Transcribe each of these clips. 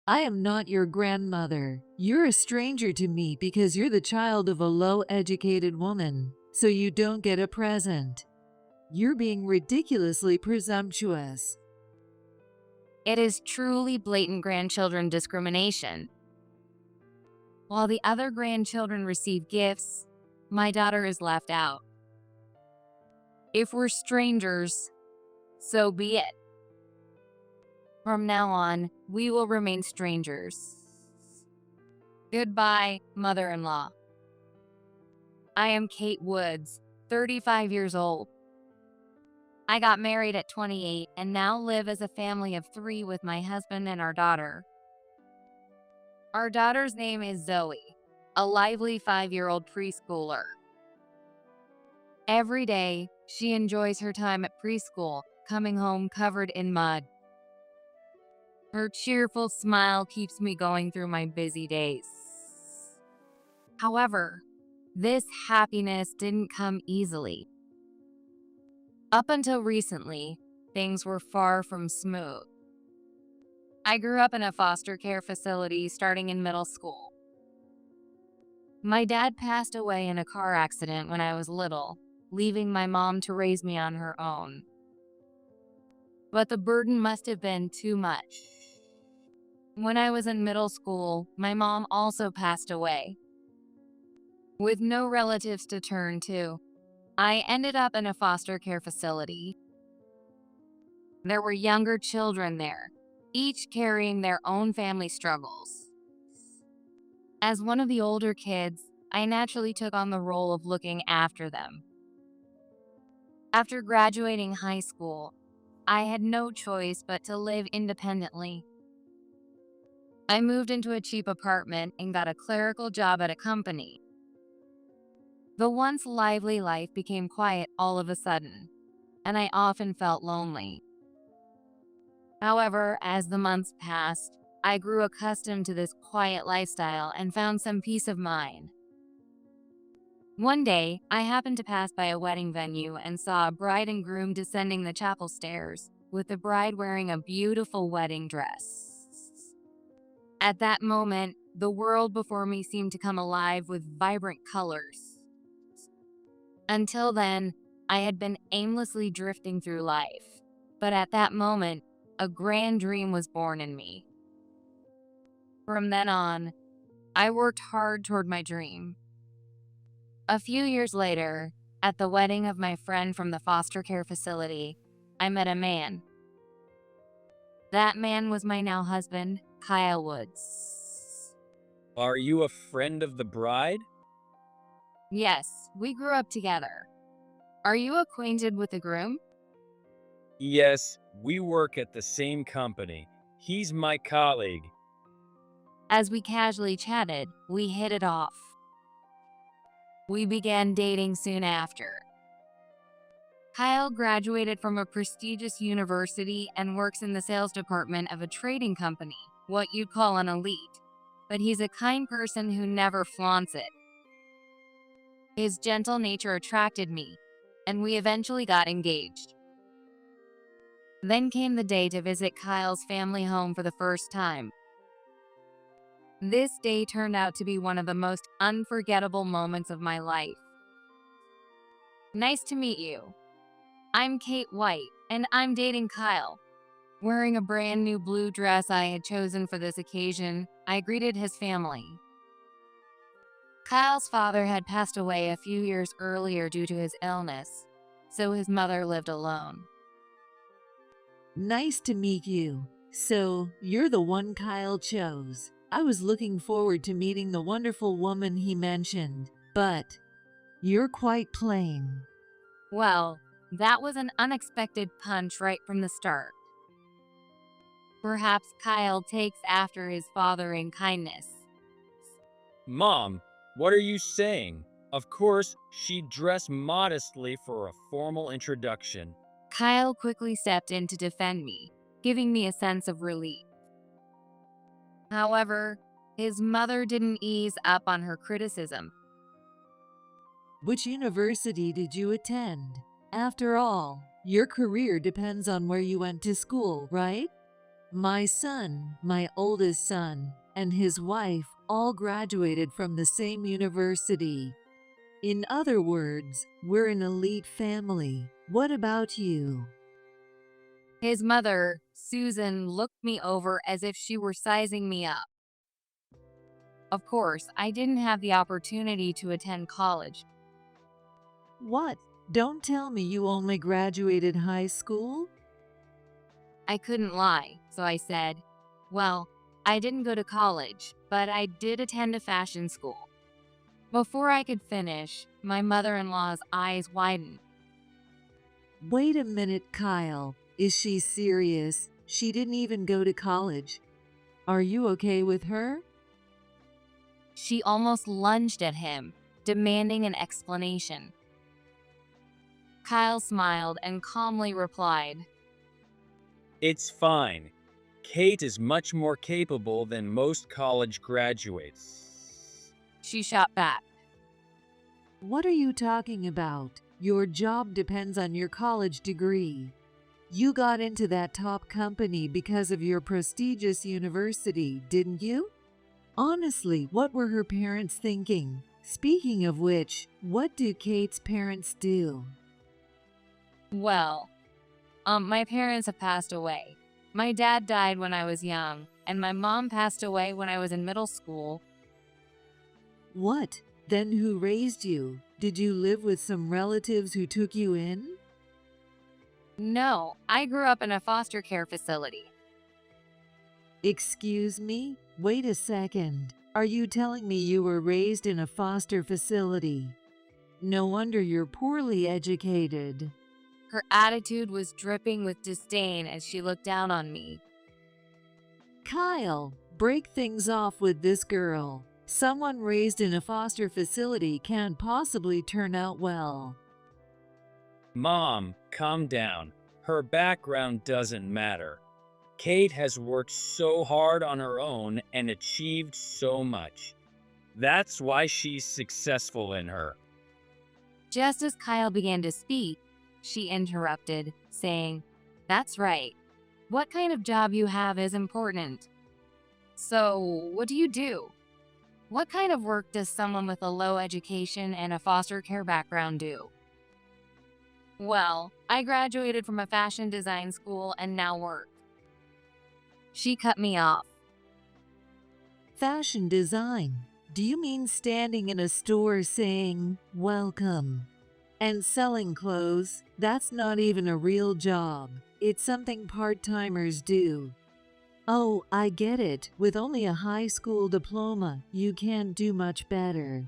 I am not your grandmother. You're a stranger to me because you're the child of a low-educated woman, so you don't get a present. You're being ridiculously presumptuous. It is truly blatant grandchildren discrimination. While the other grandchildren receive gifts, my daughter is left out. If we're strangers, so be it. From now on, we will remain strangers. Goodbye, mother-in-law. I am Kate Woods, 35 years old. I got married at 28 and now live as a family of 3 with my husband and our daughter. Our daughter's name is Zoe, a lively 5-year-old preschooler. Every day, she enjoys her time at preschool, coming home covered in mud. Her cheerful smile keeps me going through my busy days. However, this happiness didn't come easily. Up until recently, things were far from smooth. I grew up in a foster care facility starting in middle school. My dad passed away in a car accident when I was little, leaving my mom to raise me on her own. But the burden must have been too much. When I was in middle school, my mom also passed away. With no relatives to turn to, I ended up in a foster care facility. There were younger children there, each carrying their own family struggles. As one of the older kids, I naturally took on the role of looking after them. After graduating high school, I had no choice but to live independently. I moved into a cheap apartment and got a clerical job at a company. The once lively life became quiet all of a sudden, and I often felt lonely. However, as the months passed, I grew accustomed to this quiet lifestyle and found some peace of mind. One day, I happened to pass by a wedding venue and saw a bride and groom descending the chapel stairs, with the bride wearing a beautiful wedding dress. At that moment, the world before me seemed to come alive with vibrant colors. Until then, I had been aimlessly drifting through life, but at that moment, a grand dream was born in me. From then on, I worked hard toward my dream. A few years later, at the wedding of my friend from the foster care facility, I met a man. That man was my now husband, Kyle Woods. Are you a friend of the bride? Yes, we grew up together. Are you acquainted with the groom? Yes, we work at the same company. He's my colleague. As we casually chatted, we hit it off. We began dating soon after. Kyle graduated from a prestigious university and works in the sales department of a trading company, what you'd call an elite. But he's a kind person who never flaunts it. His gentle nature attracted me, and we eventually got engaged. Then came the day to visit Kyle's family home for the first time. This day turned out to be one of the most unforgettable moments of my life. Nice to meet you. I'm Kate White, and I'm dating Kyle. Wearing a brand new blue dress I had chosen for this occasion, I greeted his family. Kyle's father had passed away a few years earlier due to his illness, so his mother lived alone. Nice to meet you. So, you're the one Kyle chose. I was looking forward to meeting the wonderful woman he mentioned, but you're quite plain. Well, that was an unexpected punch right from the start. Perhaps Kyle takes after his father in kindness. Mom, what are you saying? Of course, she dressed modestly for a formal introduction. Kyle quickly stepped in to defend me, giving me a sense of relief. However, his mother didn't ease up on her criticism. Which university did you attend? After all, your career depends on where you went to school, right? My son, my oldest son, and his wife all graduated from the same university. In other words, we're an elite family. What about you? His mother, Susan, looked me over as if she were sizing me up. Of course, I didn't have the opportunity to attend college. What? Don't tell me you only graduated high school? I couldn't lie, so I said, well, I didn't go to college, but I did attend a fashion school. Before I could finish, my mother-in-law's eyes widened. Wait a minute, Kyle. Is she serious? She didn't even go to college. Are you okay with her? She almost lunged at him, demanding an explanation. Kyle smiled and calmly replied, It's fine. Kate is much more capable than most college graduates. she shot back. What are you talking about? Your job depends on your college degree. You got into that top company because of your prestigious university, didn't you? Honestly, what were her parents thinking? Speaking of which, what do Kate's parents do? Well, my parents have passed away. My dad died when I was young, and my mom passed away when I was in middle school. What? Then who raised you? Did you live with some relatives who took you in? No, I grew up in a foster care facility. Excuse me? Wait a second. Are you telling me you were raised in a foster facility? No wonder you're poorly educated. Her attitude was dripping with disdain as she looked down on me. Kyle, break things off with this girl. Someone raised in a foster facility can't possibly turn out well. Mom, calm down. Her background doesn't matter. Kate has worked so hard on her own and achieved so much. That's why she's successful in her. Just as Kyle began to speak, she interrupted, saying, "That's right. What kind of job you have is important. So, what do you do? What kind of work does someone with a low education and a foster care background do?" Well, I graduated from a fashion design school and now work. She cut me off. Fashion design. Do you mean standing in a store saying, "Welcome," and selling clothes? That's not even a real job. It's something part-timers do. Oh, I get it. With only a high school diploma, you can't do much better.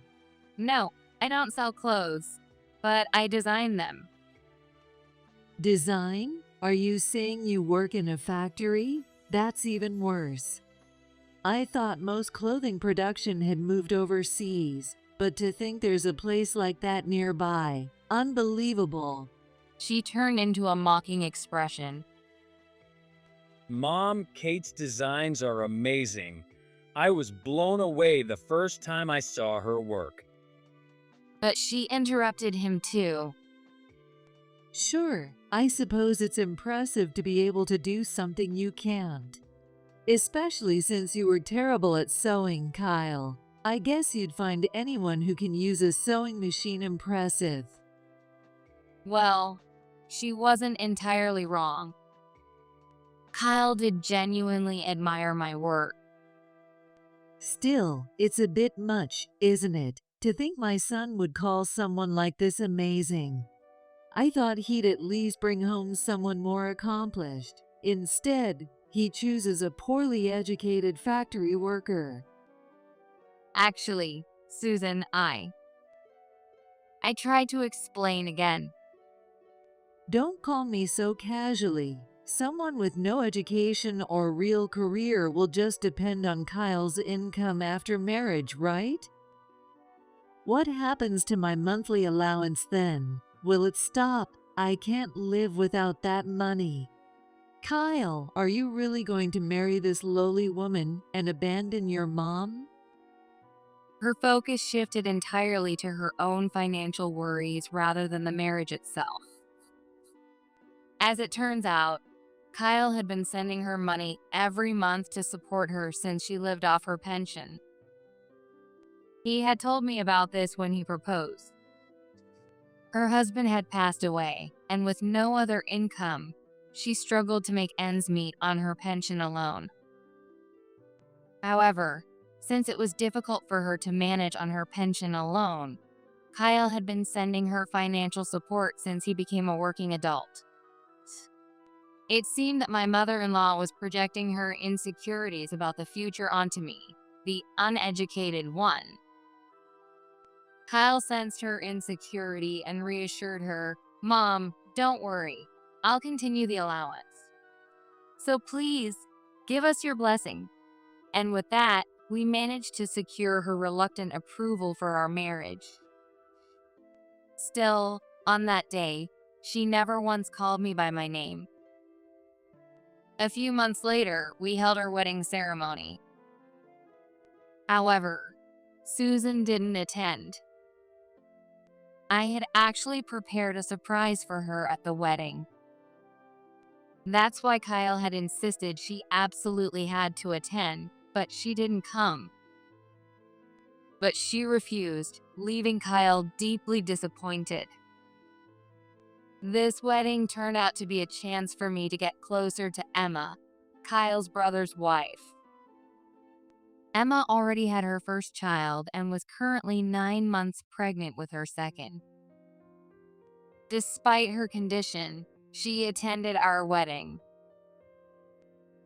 No, I don't sell clothes, but I design them. Design? Are you saying you work in a factory? That's even worse. I thought most clothing production had moved overseas, but to think there's a place like that nearby. Unbelievable. She turned into a mocking expression. Mom, Kate's designs are amazing. I was blown away the first time I saw her work. But she interrupted him too. Sure, I suppose it's impressive to be able to do something you can't. Especially since you were terrible at sewing, Kyle. I guess you'd find anyone who can use a sewing machine impressive. Well, she wasn't entirely wrong. Kyle did genuinely admire my work. Still, it's a bit much, isn't it, to think my son would call someone like this amazing. I thought he'd at least bring home someone more accomplished. Instead, he chooses a poorly educated factory worker. Actually, Susan, I tried to explain again. Don't call me so casually. Someone with no education or real career will just depend on Kyle's income after marriage, right? What happens to my monthly allowance then? Will it stop? I can't live without that money. Kyle, are you really going to marry this lowly woman and abandon your mom? Her focus shifted entirely to her own financial worries rather than the marriage itself. As it turns out, Kyle had been sending her money every month to support her since she lived off her pension. He had told me about this when he proposed. Her husband had passed away, and with no other income, she struggled to make ends meet on her pension alone. However, since it was difficult for her to manage on her pension alone, Kyle had been sending her financial support since he became a working adult. It seemed that my mother-in-law was projecting her insecurities about the future onto me, the uneducated one. Kyle sensed her insecurity and reassured her, "Mom, don't worry. I'll continue the allowance. So please, give us your blessing." And with that, we managed to secure her reluctant approval for our marriage. Still, on that day, she never once called me by my name. A few months later, we held our wedding ceremony. However, Susan didn't attend. I had actually prepared a surprise for her at the wedding. That's why Kyle had insisted she absolutely had to attend, but she didn't come. But she refused, leaving Kyle deeply disappointed. This wedding turned out to be a chance for me to get closer to Emma, Kyle's brother's wife. Emma already had her first child and was currently 9 months pregnant with her second. Despite her condition, she attended our wedding.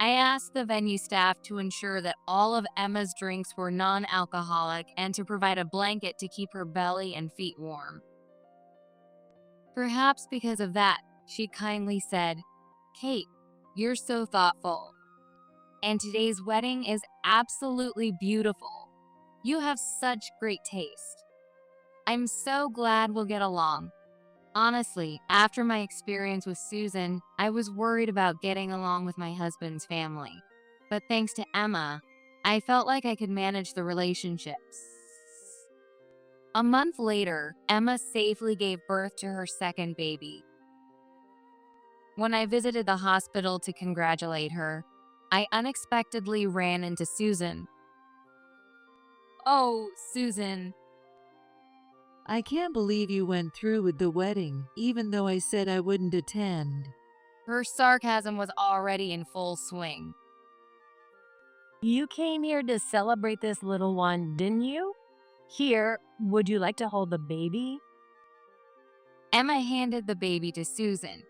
I asked the venue staff to ensure that all of Emma's drinks were non-alcoholic and to provide a blanket to keep her belly and feet warm. Perhaps because of that, she kindly said, "Kate, you're so thoughtful. And today's wedding is absolutely beautiful. You have such great taste. I'm so glad we'll get along." Honestly, after my experience with Susan, I was worried about getting along with my husband's family. But thanks to Emma, I felt like I could manage the relationships. A month later, Emma safely gave birth to her second baby. When I visited the hospital to congratulate her, I unexpectedly ran into Susan. "Oh, Susan." I can't believe you went through with the wedding, even though I said I wouldn't attend. Her sarcasm was already in full swing. You came here to celebrate this little one, didn't you? Here, would you like to hold the baby? Emma handed the baby to Susan,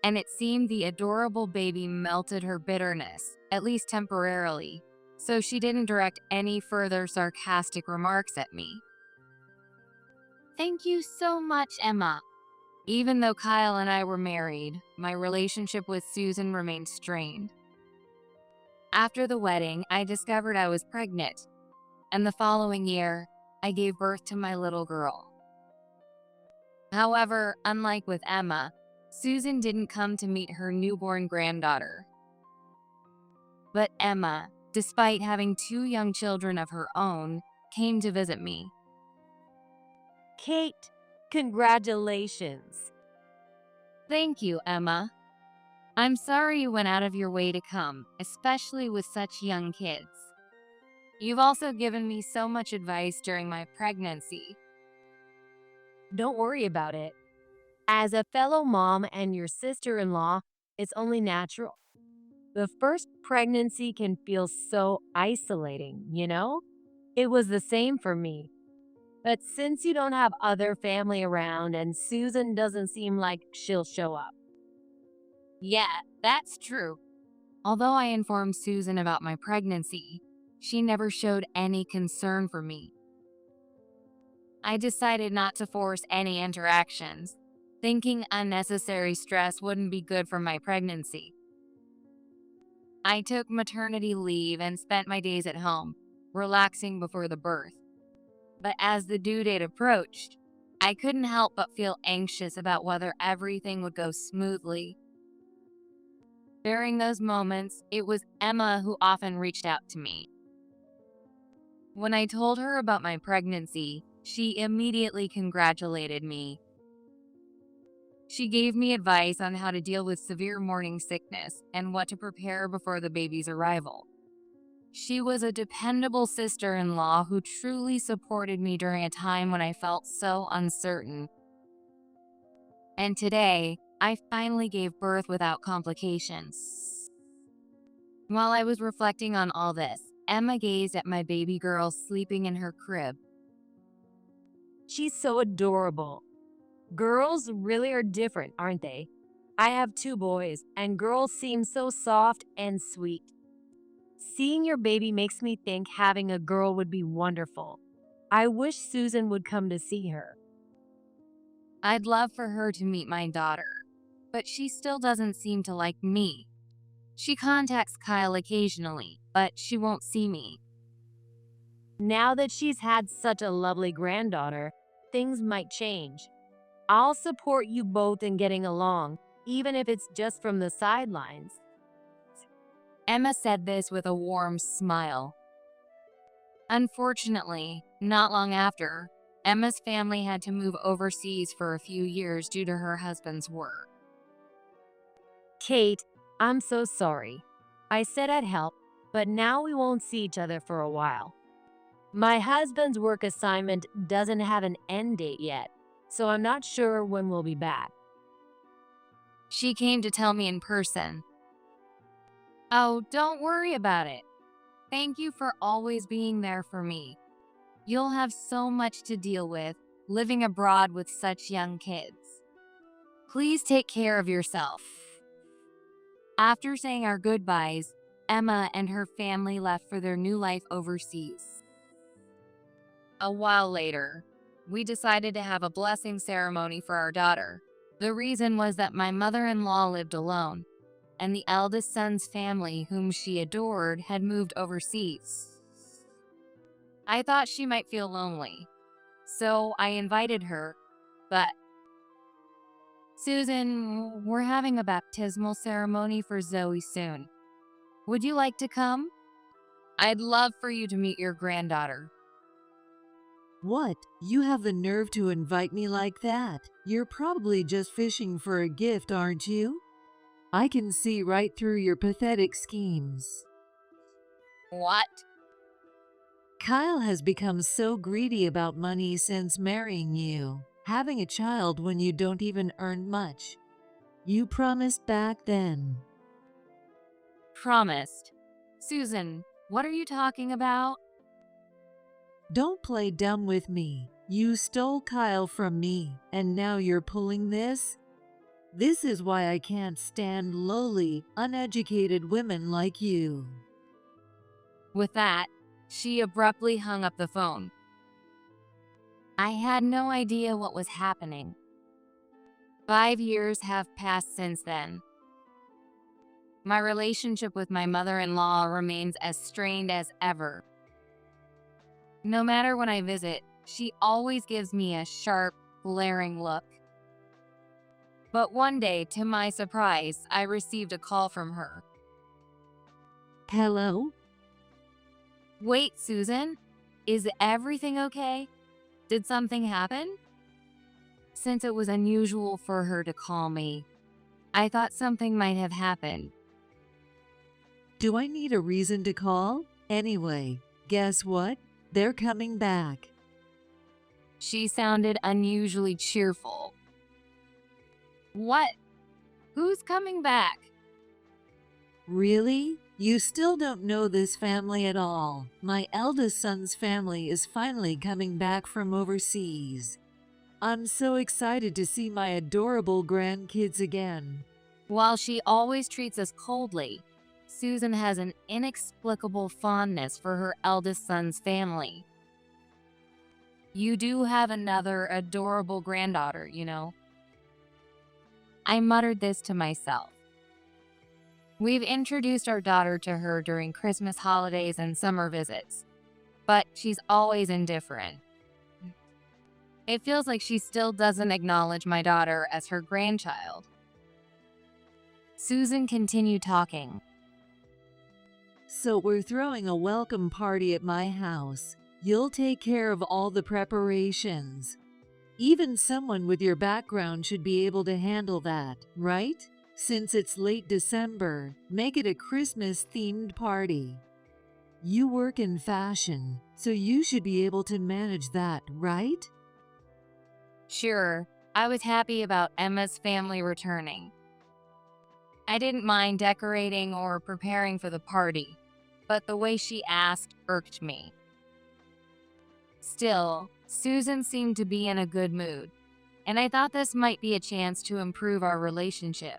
and it seemed the adorable baby melted her bitterness, at least temporarily, so she didn't direct any further sarcastic remarks at me. "Thank you so much, Emma." Even though Kyle and I were married, my relationship with Susan remained strained. After the wedding, I discovered I was pregnant, and the following year, I gave birth to my little girl. However, unlike with Emma, Susan didn't come to meet her newborn granddaughter. But Emma, despite having 2 young children of her own, came to visit me. Kate, congratulations. "Thank you, Emma. I'm sorry you went out of your way to come, especially with such young kids. You've also given me so much advice during my pregnancy." Don't worry about it. As a fellow mom and your sister-in-law, it's only natural. The first pregnancy can feel so isolating, you know? It was the same for me. But since you don't have other family around and Susan doesn't seem like she'll show up. Yeah, that's true. Although I informed Susan about my pregnancy, she never showed any concern for me. I decided not to force any interactions, thinking unnecessary stress wouldn't be good for my pregnancy. I took maternity leave and spent my days at home, relaxing before the birth. But as the due date approached, I couldn't help but feel anxious about whether everything would go smoothly. During those moments, it was Emma who often reached out to me. When I told her about my pregnancy, she immediately congratulated me. She gave me advice on how to deal with severe morning sickness and what to prepare before the baby's arrival. She was a dependable sister-in-law who truly supported me during a time when I felt so uncertain. And today, I finally gave birth without complications. While I was reflecting on all this, Emma gazed at my baby girl sleeping in her crib. She's so adorable. Girls really are different, aren't they? I have 2 boys, and girls seem so soft and sweet. Seeing your baby makes me think having a girl would be wonderful. I wish Susan would come to see her. I'd love for her to meet my daughter, but she still doesn't seem to like me. She contacts Kyle occasionally, but she won't see me. Now that she's had such a lovely granddaughter, things might change. I'll support you both in getting along, even if it's just from the sidelines. Emma said this with a warm smile. Unfortunately, not long after, Emma's family had to move overseas for a few years due to her husband's work. Kate, I'm so sorry. I said I'd help, but now we won't see each other for a while. My husband's work assignment doesn't have an end date yet, so I'm not sure when we'll be back. She came to tell me in person. Oh, don't worry about it. Thank you for always being there for me. You'll have so much to deal with, living abroad with such young kids. Please take care of yourself. After saying our goodbyes, Emma and her family left for their new life overseas. A while later, we decided to have a blessing ceremony for our daughter. The reason was that my mother-in-law lived alone, and the eldest son's family, whom she adored, had moved overseas. I thought she might feel lonely, so I invited her, but Susan, we're having a baptismal ceremony for Zoe soon. Would you like to come? I'd love for you to meet your granddaughter. What? You have the nerve to invite me like that? You're probably just fishing for a gift, aren't you? I can see right through your pathetic schemes. What? Kyle has become so greedy about money since marrying you, having a child when you don't even earn much. You promised back then. Promised. Susan, what are you talking about? Don't play dumb with me. You stole Kyle from me, and now you're pulling this? This is why I can't stand lowly, uneducated women like you. With that, she abruptly hung up the phone. I had no idea what was happening. 5 years have passed since then. My relationship with my mother-in-law remains as strained as ever. No matter when I visit, she always gives me a sharp, glaring look. But one day, to my surprise, I received a call from her. Hello? Wait, Susan, is everything okay? Did something happen? Since it was unusual for her to call me, I thought something might have happened. Do I need a reason to call? Anyway, guess what? They're coming back. She sounded unusually cheerful. What? Who's coming back? Really? You still don't know this family at all. My eldest son's family is finally coming back from overseas. I'm so excited to see my adorable grandkids again. While she always treats us coldly, Susan has an inexplicable fondness for her eldest son's family. You do have another adorable granddaughter, you know. I muttered this to myself. We've introduced our daughter to her during Christmas holidays and summer visits, but she's always indifferent. It feels like she still doesn't acknowledge my daughter as her grandchild. Susan continued talking. So we're throwing a welcome party at my house. You'll take care of all the preparations. Even someone with your background should be able to handle that, right? Since it's late December, make it a Christmas-themed party. You work in fashion, so you should be able to manage that, right? Sure, I was happy about Emma's family returning. I didn't mind decorating or preparing for the party, but the way she asked irked me. Still, Susan seemed to be in a good mood, and I thought this might be a chance to improve our relationship.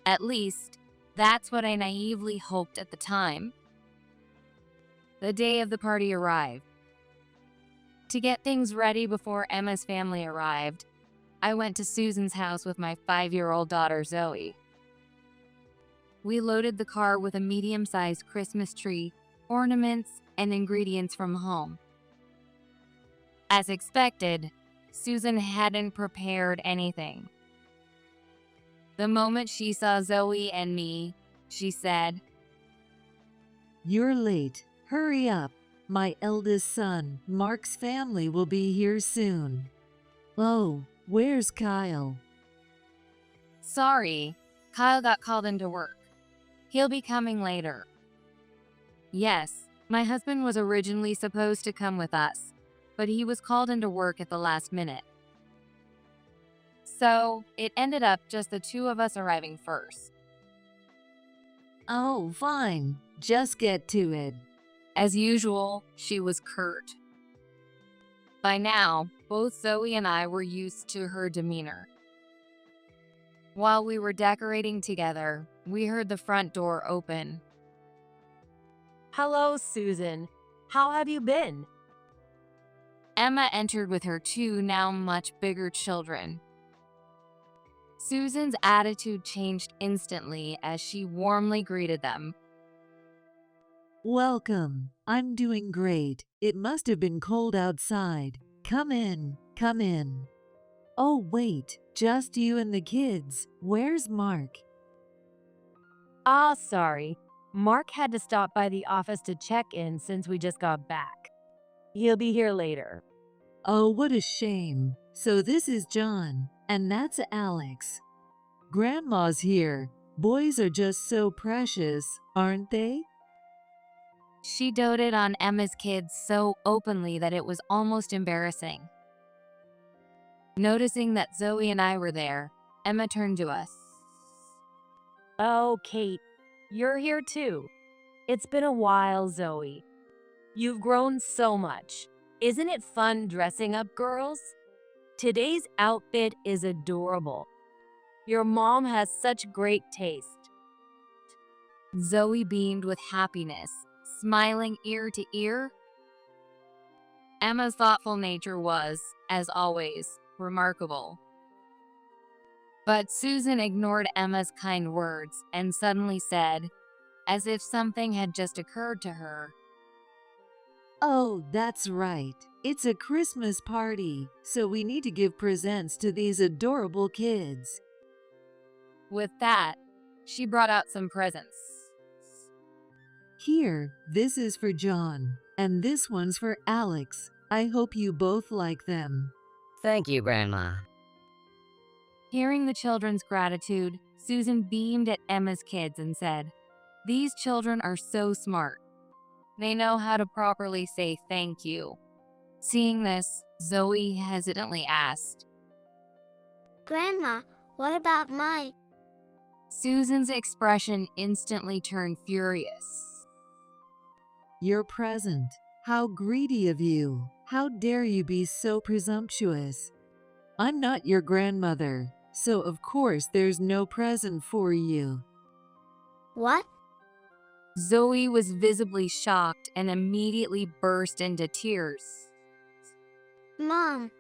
At least, that's what I naively hoped at the time. The day of the party arrived. To get things ready before Emma's family arrived, I went to Susan's house with my 5-year-old daughter Zoe. We loaded the car with a medium-sized Christmas tree, ornaments, and ingredients from home. As expected, Susan hadn't prepared anything. The moment she saw Zoe and me, she said, You're late. Hurry up. My eldest son, Mark's family will be here soon. Oh, where's Kyle? Sorry, Kyle got called into work. He'll be coming later. Yes, my husband was originally supposed to come with us, but he was called into work at the last minute. So, it ended up just the two of us arriving first. Oh, fine. Just get to it. As usual, she was curt. By now, both Zoe and I were used to her demeanor. While we were decorating together, we heard the front door open. Hello, Susan. How have you been? Emma entered with her two now much bigger children. Susan's attitude changed instantly as she warmly greeted them. Welcome. I'm doing great. It must have been cold outside. Come in. Come in. Oh, wait. Just you and the kids. Where's Mark? Sorry. Mark had to stop by the office to check in since we just got back. He'll be here later. Oh, what a shame. So this is John, and that's Alex. Grandma's here. Boys are just so precious, aren't they? She doted on Emma's kids so openly that it was almost embarrassing. Noticing that Zoe and I were there, Emma turned to us. Oh, Kate, you're here too. It's been a while, Zoe. You've grown so much. Isn't it fun dressing up girls? Today's outfit is adorable. Your mom has such great taste. Zoe beamed with happiness, smiling ear to ear. Emma's thoughtful nature was, as always, remarkable. But Susan ignored Emma's kind words and suddenly said, as if something had just occurred to her, Oh, that's right. It's a Christmas party, so we need to give presents to these adorable kids. with that, she brought out some presents. Here, this is for John, and this one's for Alex. I hope you both like them. Thank you, Grandma. Hearing the children's gratitude, Susan beamed at Emma's kids and said, These children are so smart. They know how to properly say thank you. Seeing this, Zoe hesitantly asked, Grandma, what about Mike? Susan's expression instantly turned furious. Your present. How greedy of you. How dare you be so presumptuous? I'm not your grandmother, so of course there's no present for you. What? Zoe was visibly shocked and immediately burst into tears. Mom,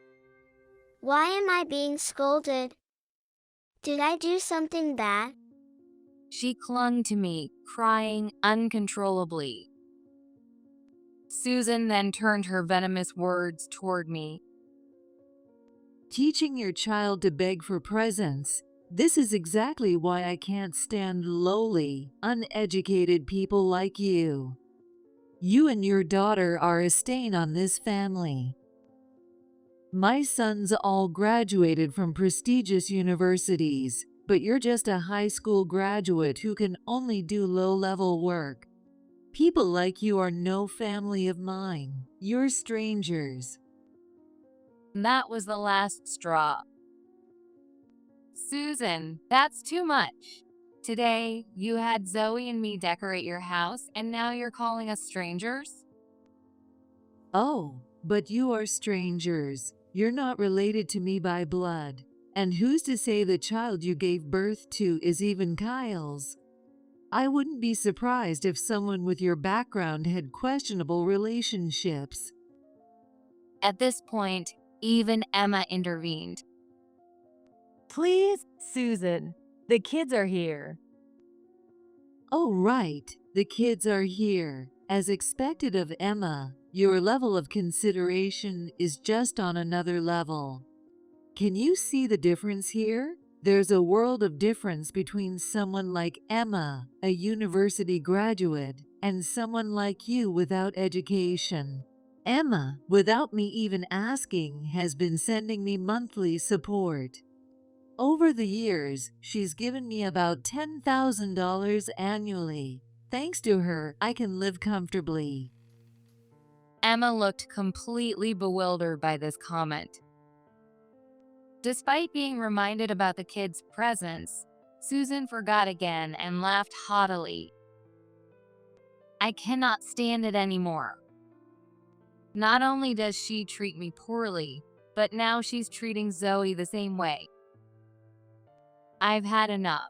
why am I being scolded? Did I do something bad? She clung to me, crying uncontrollably. Susan then turned her venomous words toward me. Teaching your child to beg for presents. This is exactly why I can't stand lowly, uneducated people like you. You and your daughter are a stain on this family. My sons all graduated from prestigious universities, but you're just a high school graduate who can only do low-level work. People like you are no family of mine. You're strangers. That was the last straw. Susan, that's too much. Today, you had Zoe and me decorate your house, and now you're calling us strangers? Oh, but you are strangers. You're not related to me by blood. And who's to say the child you gave birth to is even Kyle's? I wouldn't be surprised if someone with your background had questionable relationships. At this point, even Emma intervened. Please, Susan, the kids are here. Oh, right, the kids are here. As expected of Emma, your level of consideration is just on another level. Can you see the difference here? There's a world of difference between someone like Emma, a university graduate, and someone like you without education. Emma, without me even asking, has been sending me monthly support. Over the years, she's given me about $10,000 annually. Thanks to her, I can live comfortably. Emma looked completely bewildered by this comment. Despite being reminded about the kids' presence, Susan forgot again and laughed haughtily. I cannot stand it anymore. Not only does she treat me poorly, but now she's treating Zoe the same way. I've had enough.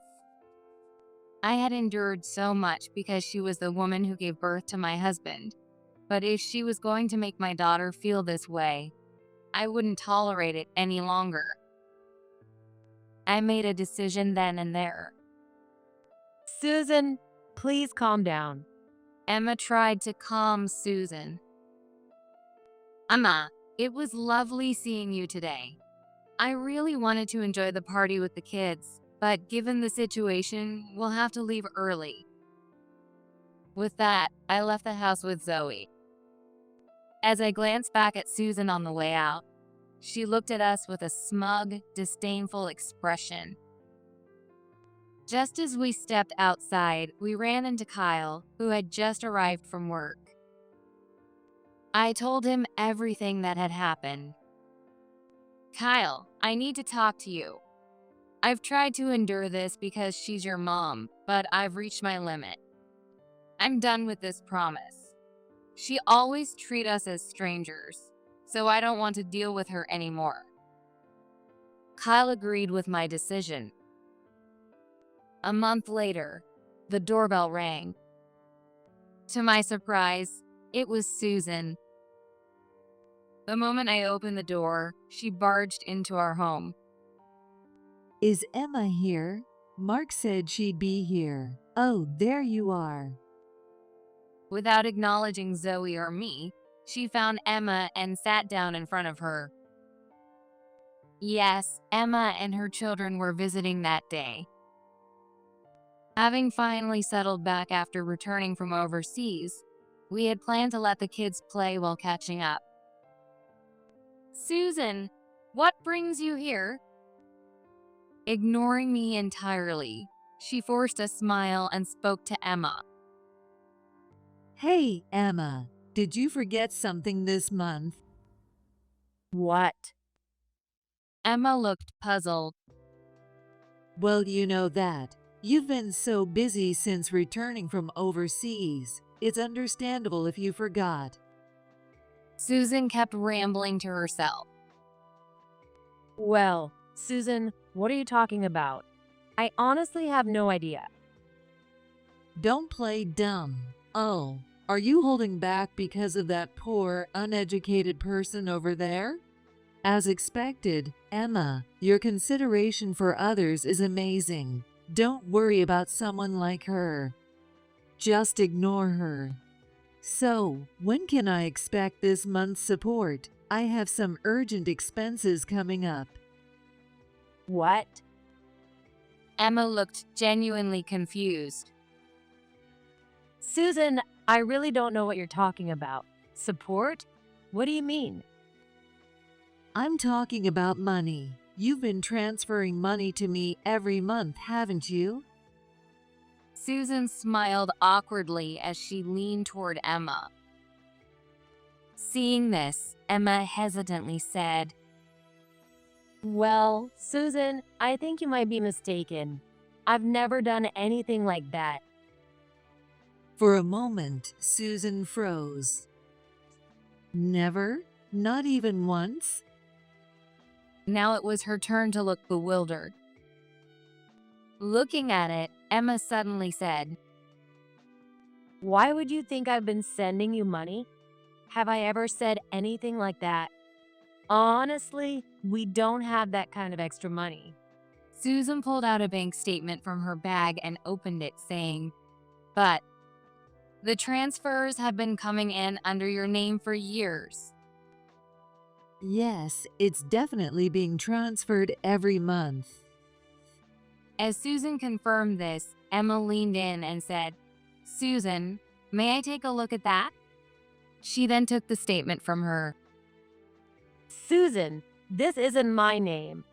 I had endured so much because she was the woman who gave birth to my husband. But if she was going to make my daughter feel this way, I wouldn't tolerate it any longer. I made a decision then and there. Susan, please calm down. Emma tried to calm Susan. Emma, it was lovely seeing you today. I really wanted to enjoy the party with the kids, but given the situation, we'll have to leave early. With that, I left the house with Zoe. As I glanced back at Susan on the way out, she looked at us with a smug, disdainful expression. Just as we stepped outside, we ran into Kyle, who had just arrived from work. I told him everything that had happened. Kyle, I need to talk to you. I've tried to endure this because she's your mom, but I've reached my limit. I'm done with this promise. She always treats us as strangers, so I don't want to deal with her anymore. Kyle agreed with my decision. A month later, the doorbell rang. To my surprise, it was Susan. The moment I opened the door, she barged into our home. Is Emma here? Mark said she'd be here. Oh, there you are. Without acknowledging Zoe or me, she found Emma and sat down in front of her. Yes, Emma and her children were visiting that day. Having finally settled back after returning from overseas, we had planned to let the kids play while catching up. Susan, what brings you here? Ignoring me entirely, she forced a smile and spoke to Emma. Hey, Emma, did you forget something this month? What? Emma looked puzzled. Well, you know that. You've been so busy since returning from overseas. It's understandable if you forgot. Susan kept rambling to herself. Well, Susan, what are you talking about? I honestly have no idea. Don't play dumb. Oh, are you holding back because of that poor, uneducated person over there? As expected, Emma, your consideration for others is amazing. Don't worry about someone like her. Just ignore her. So, when can I expect this month's support? I have some urgent expenses coming up. What? Emma looked genuinely confused. Susan, I really don't know what you're talking about. Support? What do you mean? I'm talking about money. You've been transferring money to me every month, haven't you? Susan smiled awkwardly as she leaned toward Emma. Seeing this, Emma hesitantly said, Well, Susan, I think you might be mistaken. I've never done anything like that. For a moment, Susan froze. Never? Not even once? Now it was her turn to look bewildered. Looking at it, Emma suddenly said, Why would you think I've been sending you money? Have I ever said anything like that? Honestly, we don't have that kind of extra money. Susan pulled out a bank statement from her bag and opened it, saying, But the transfers have been coming in under your name for years. Yes, it's definitely being transferred every month. As Susan confirmed this, Emma leaned in and said, Susan, may I take a look at that? She then took the statement from her. Susan, this isn't my name.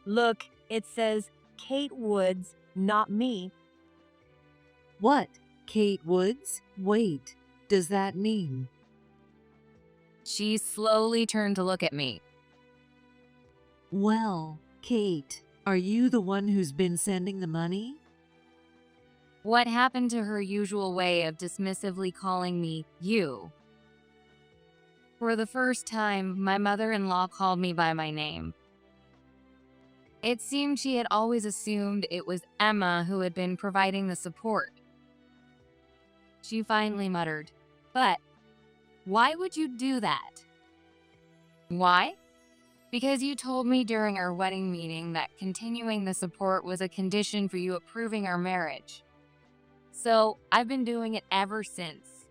Look, it says Kate Woods, not me. What? Kate Woods? Wait, does that mean? She slowly turned to look at me. Well, Kate, are you the one who's been sending the money? What happened to her usual way of dismissively calling me you? For the first time, my mother-in-law called me by my name. It seemed she had always assumed it was Emma who had been providing the support. She finally muttered, But why would you do that? Why? Because you told me during our wedding meeting that continuing the support was a condition for you approving our marriage. So I've been doing it ever since.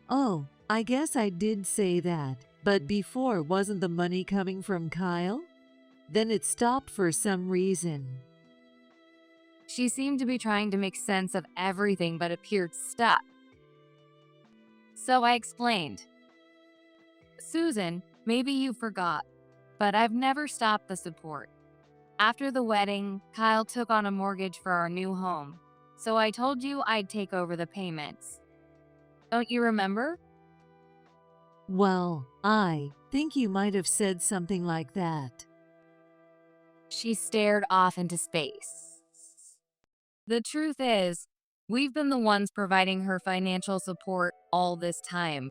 Oh, I guess I did say that. But before, wasn't the money coming from Kyle? Then it stopped for some reason. She seemed to be trying to make sense of everything but appeared stuck. So I explained. Susan, maybe you forgot, but I've never stopped the support. After the wedding, Kyle took on a mortgage for our new home, so I told you I'd take over the payments. Don't you remember? Well, I think you might have said something like that. She stared off into space. The truth is, we've been the ones providing her financial support all this time.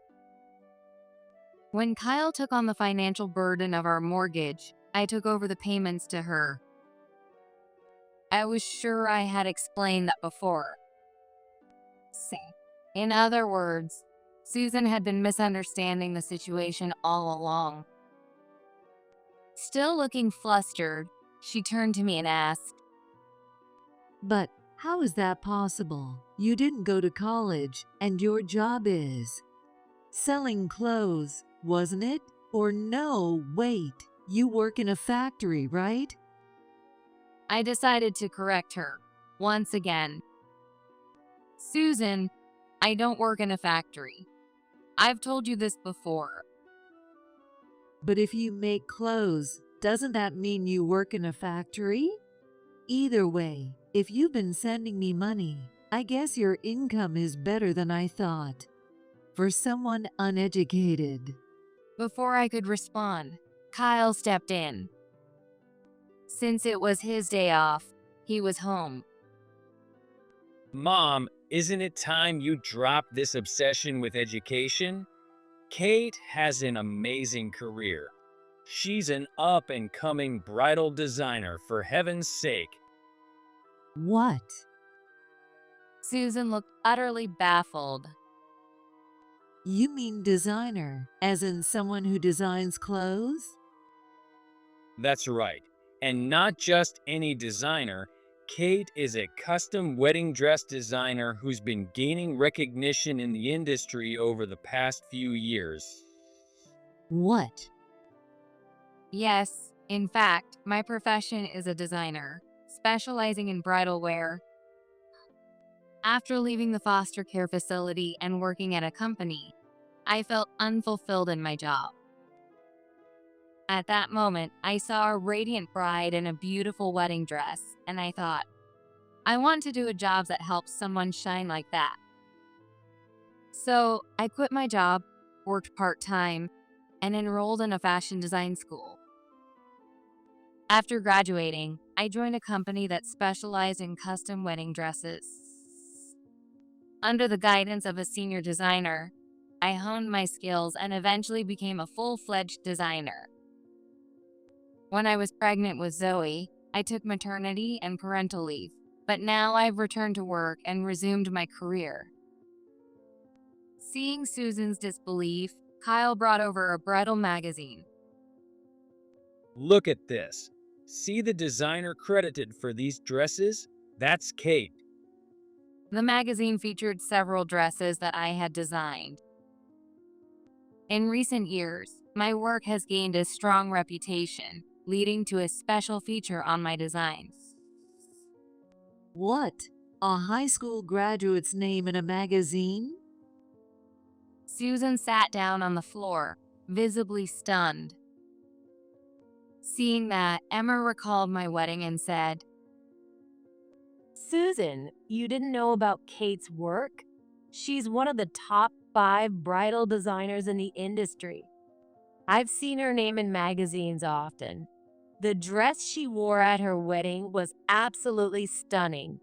When Kyle took on the financial burden of our mortgage, I took over the payments to her. I was sure I had explained that before. In other words, Susan had been misunderstanding the situation all along. Still looking flustered, she turned to me and asked, But how is that possible? You didn't go to college, and your job is selling clothes, wasn't it? Or no, wait, you work in a factory, right? I decided to correct her, once again. Susan, I don't work in a factory. I've told you this before. But if you make clothes, doesn't that mean you work in a factory? Either way, if you've been sending me money, I guess your income is better than I thought. For someone uneducated. Before I could respond, Kyle stepped in. Since it was his day off, he was home. Mom, isn't it time you drop this obsession with education? Kate has an amazing career. She's an up-and-coming bridal designer, for heaven's sake. What? Susan looked utterly baffled. You mean designer, as in someone who designs clothes? That's right. And not just any designer. Kate is a custom wedding dress designer who's been gaining recognition in the industry over the past few years. What? Yes, in fact, my profession is a designer, specializing in bridal wear. After leaving the foster care facility and working at a company, I felt unfulfilled in my job. At that moment, I saw a radiant bride in a beautiful wedding dress, and I thought, I want to do a job that helps someone shine like that. So I quit my job, worked part-time, and enrolled in a fashion design school. After graduating, I joined a company that specialized in custom wedding dresses. Under the guidance of a senior designer, I honed my skills and eventually became a full-fledged designer. When I was pregnant with Zoe, I took maternity and parental leave, but now I've returned to work and resumed my career. Seeing Susan's disbelief, Kyle brought over a bridal magazine. Look at this. See the designer credited for these dresses? That's Kate. The magazine featured several dresses that I had designed. In recent years, my work has gained a strong reputation, leading to a special feature on my designs. What? A high school graduate's name in a magazine? Susan sat down on the floor, visibly stunned. Seeing that, Emma recalled my wedding and said, Susan, you didn't know about Kate's work? She's one of the top 5 bridal designers in the industry. I've seen her name in magazines often. The dress she wore at her wedding was absolutely stunning.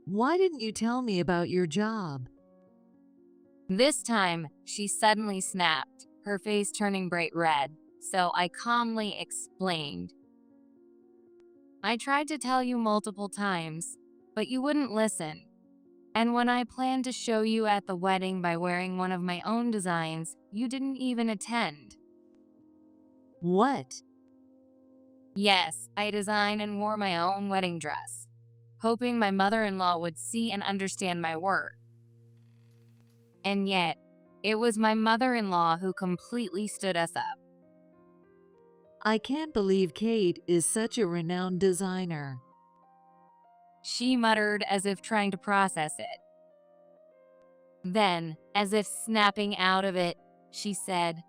Why didn't you tell me about your job? This time, she suddenly snapped, her face turning bright red, so I calmly explained. I tried to tell you multiple times, but you wouldn't listen. And when I planned to show you at the wedding by wearing one of my own designs, you didn't even attend. What? Yes, I designed and wore my own wedding dress, hoping my mother-in-law would see and understand my work. And yet, it was my mother-in-law who completely stood us up. I can't believe Kate is such a renowned designer. She muttered as if trying to process it. Then, as if snapping out of it, she said,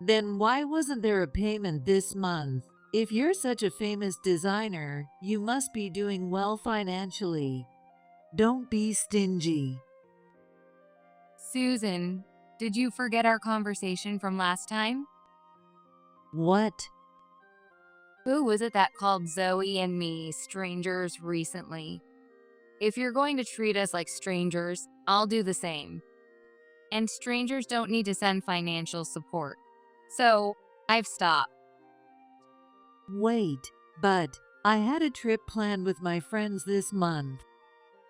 Then why wasn't there a payment this month? If you're such a famous designer, you must be doing well financially. Don't be stingy. Susan, did you forget our conversation from last time? What? Who was it that called Zoe and me strangers recently? If you're going to treat us like strangers, I'll do the same. And strangers don't need to send financial support. So, I've stopped. Wait, but I had a trip planned with my friends this month.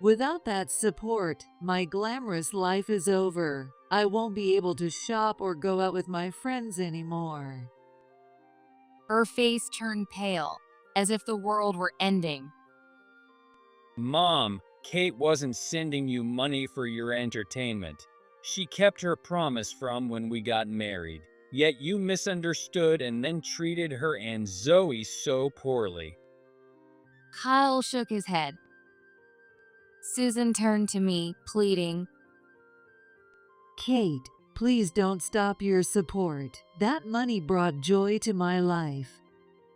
Without that support, my glamorous life is over. I won't be able to shop or go out with my friends anymore. Her face turned pale, as if the world were ending. Mom, Kate wasn't sending you money for your entertainment. She kept her promise from when we got married. Yet you misunderstood and then treated her and Zoe so poorly. Kyle shook his head. Susan turned to me, pleading, Kate, please don't stop your support. That money brought joy to my life.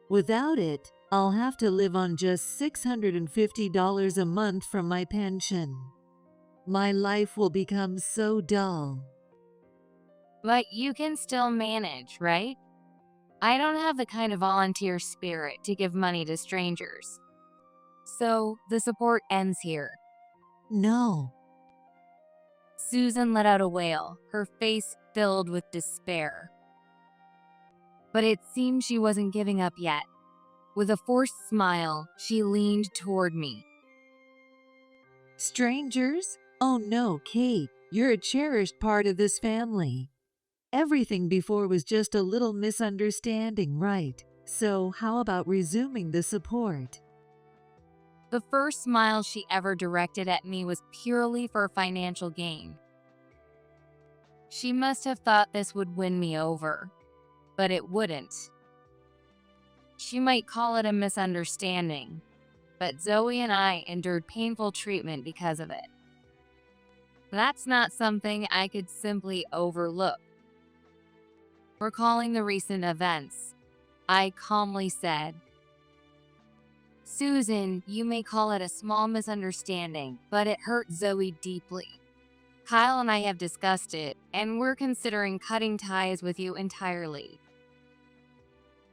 Without it, I'll have to live on just $650 a month from my pension. My life will become so dull. But you can still manage, right? I don't have the kind of volunteer spirit to give money to strangers. So, the support ends here. No. Susan let out a wail, her face filled with despair. But it seemed she wasn't giving up yet. With a forced smile, she leaned toward me. Strangers? Oh no, Kate, you're a cherished part of this family. Everything before was just a little misunderstanding, right? So how about resuming the support? The first smile she ever directed at me was purely for financial gain. She must have thought this would win me over, but it wouldn't. She might call it a misunderstanding, but Zoe and I endured painful treatment because of it. That's not something I could simply overlook. Recalling the recent events, I calmly said, Susan, you may call it a small misunderstanding, but it hurt Zoe deeply. Kyle and I have discussed it, and we're considering cutting ties with you entirely.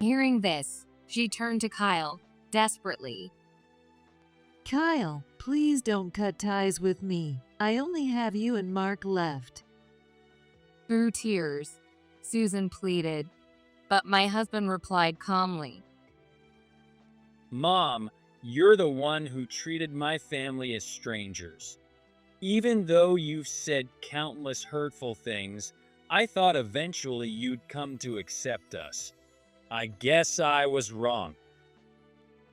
Hearing this, she turned to Kyle, desperately. Kyle, please don't cut ties with me. I only have you and Mark left. Through tears, Susan pleaded, but my husband replied calmly. Mom, you're the one who treated my family as strangers. Even though you've said countless hurtful things, I thought eventually you'd come to accept us. I guess I was wrong.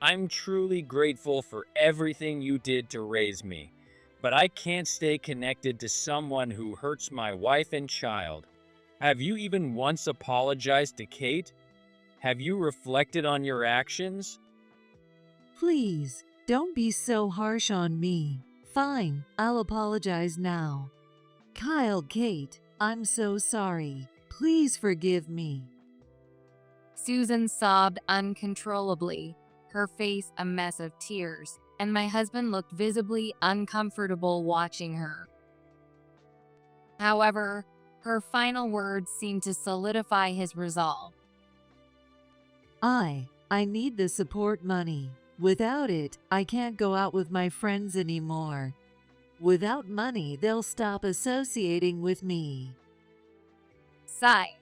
I'm truly grateful for everything you did to raise me, but I can't stay connected to someone who hurts my wife and child. Have you even once apologized to Kate? Have you reflected on your actions? Please, don't be so harsh on me. Fine, I'll apologize now. Kyle, Kate, I'm so sorry. Please forgive me. Susan sobbed uncontrollably, her face a mess of tears, and my husband looked visibly uncomfortable watching her. However, her final words seemed to solidify his resolve. I need the support money. Without it, I can't go out with my friends anymore. Without money, they'll stop associating with me. Sigh.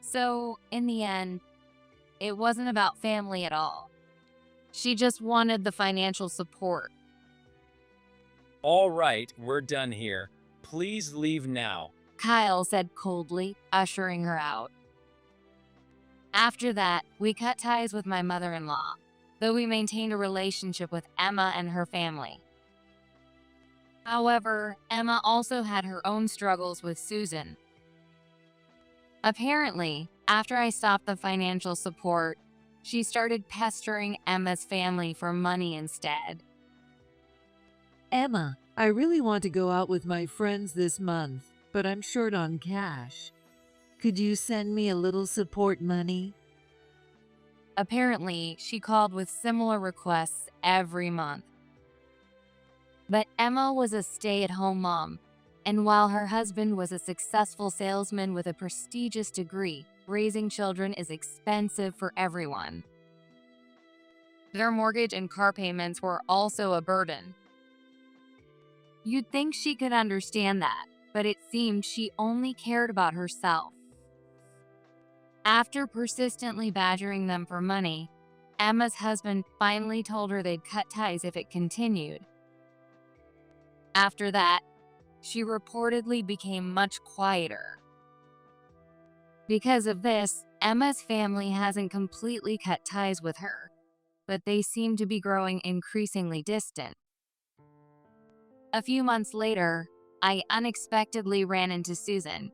So, in the end, it wasn't about family at all. She just wanted the financial support. All right, we're done here. Please leave now. Kyle said coldly, ushering her out. After that, we cut ties with my mother-in-law, though we maintained a relationship with Emma and her family. However, Emma also had her own struggles with Susan. Apparently, after I stopped the financial support, she started pestering Emma's family for money instead. Emma, I really want to go out with my friends this month, but I'm short on cash. Could you send me a little support money? Apparently, she called with similar requests every month. But Emma was a stay-at-home mom, and while her husband was a successful salesman with a prestigious degree, raising children is expensive for everyone. Their mortgage and car payments were also a burden. You'd think she could understand that, but it seemed she only cared about herself. After persistently badgering them for money, Emma's husband finally told her they'd cut ties if it continued. After that, she reportedly became much quieter. Because of this, Emma's family hasn't completely cut ties with her, but they seem to be growing increasingly distant. A few months later, I unexpectedly ran into Susan.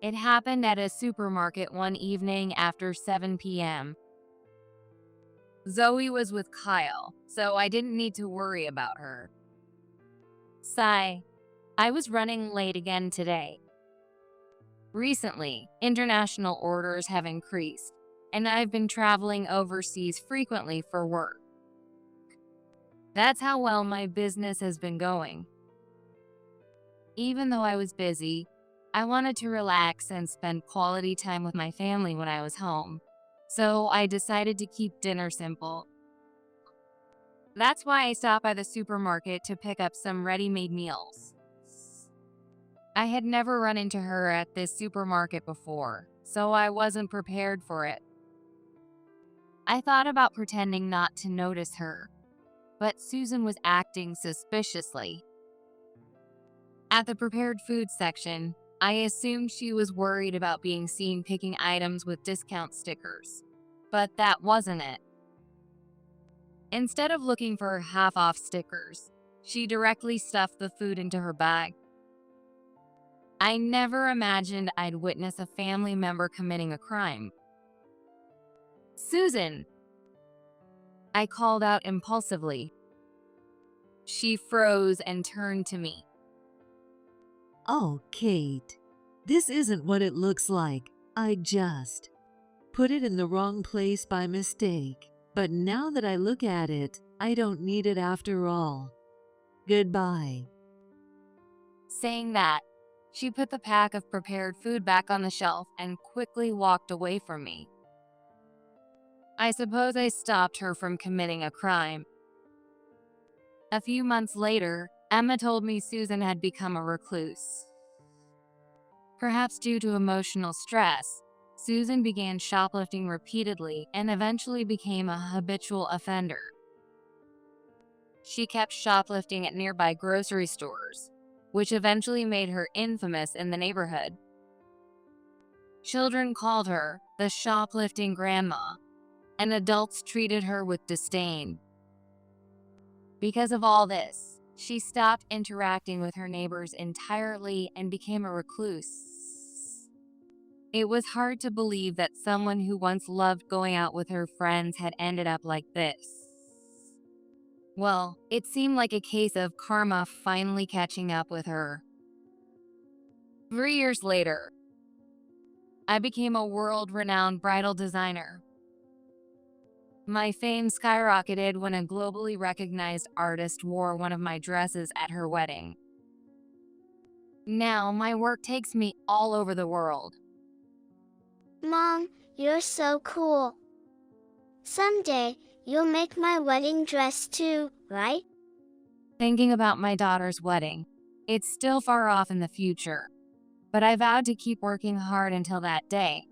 It happened at a supermarket one evening after 7 p.m. Zoe was with Kyle, so I didn't need to worry about her. Sigh. I was running late again today. Recently, international orders have increased, and I've been traveling overseas frequently for work. That's how well my business has been going. Even though I was busy, I wanted to relax and spend quality time with my family when I was home, so I decided to keep dinner simple. That's why I stopped by the supermarket to pick up some ready-made meals. I had never run into her at this supermarket before, so I wasn't prepared for it. I thought about pretending not to notice her, but Susan was acting suspiciously. At the prepared food section, I assumed she was worried about being seen picking items with discount stickers, but that wasn't it. Instead of looking for half-off stickers, she directly stuffed the food into her bag. I never imagined I'd witness a family member committing a crime. Susan! I called out impulsively. She froze and turned to me. Oh, Kate. This isn't what it looks like. I just put it in the wrong place by mistake. But now that I look at it, I don't need it after all. Goodbye. Saying that, she put the pack of prepared food back on the shelf and quickly walked away from me. I suppose I stopped her from committing a crime. A few months later, Emma told me Susan had become a recluse. Perhaps due to emotional stress, Susan began shoplifting repeatedly and eventually became a habitual offender. She kept shoplifting at nearby grocery stores, which eventually made her infamous in the neighborhood. Children called her the shoplifting grandma, and adults treated her with disdain. Because of all this, she stopped interacting with her neighbors entirely and became a recluse. It was hard to believe that someone who once loved going out with her friends had ended up like this. Well, it seemed like a case of karma finally catching up with her. 3 years later, I became a world-renowned bridal designer. My fame skyrocketed when a globally recognized artist wore one of my dresses at her wedding. Now, my work takes me all over the world. Mom, you're so cool. Someday, you'll make my wedding dress too, right? Thinking about my daughter's wedding, it's still far off in the future, but I vowed to keep working hard until that day.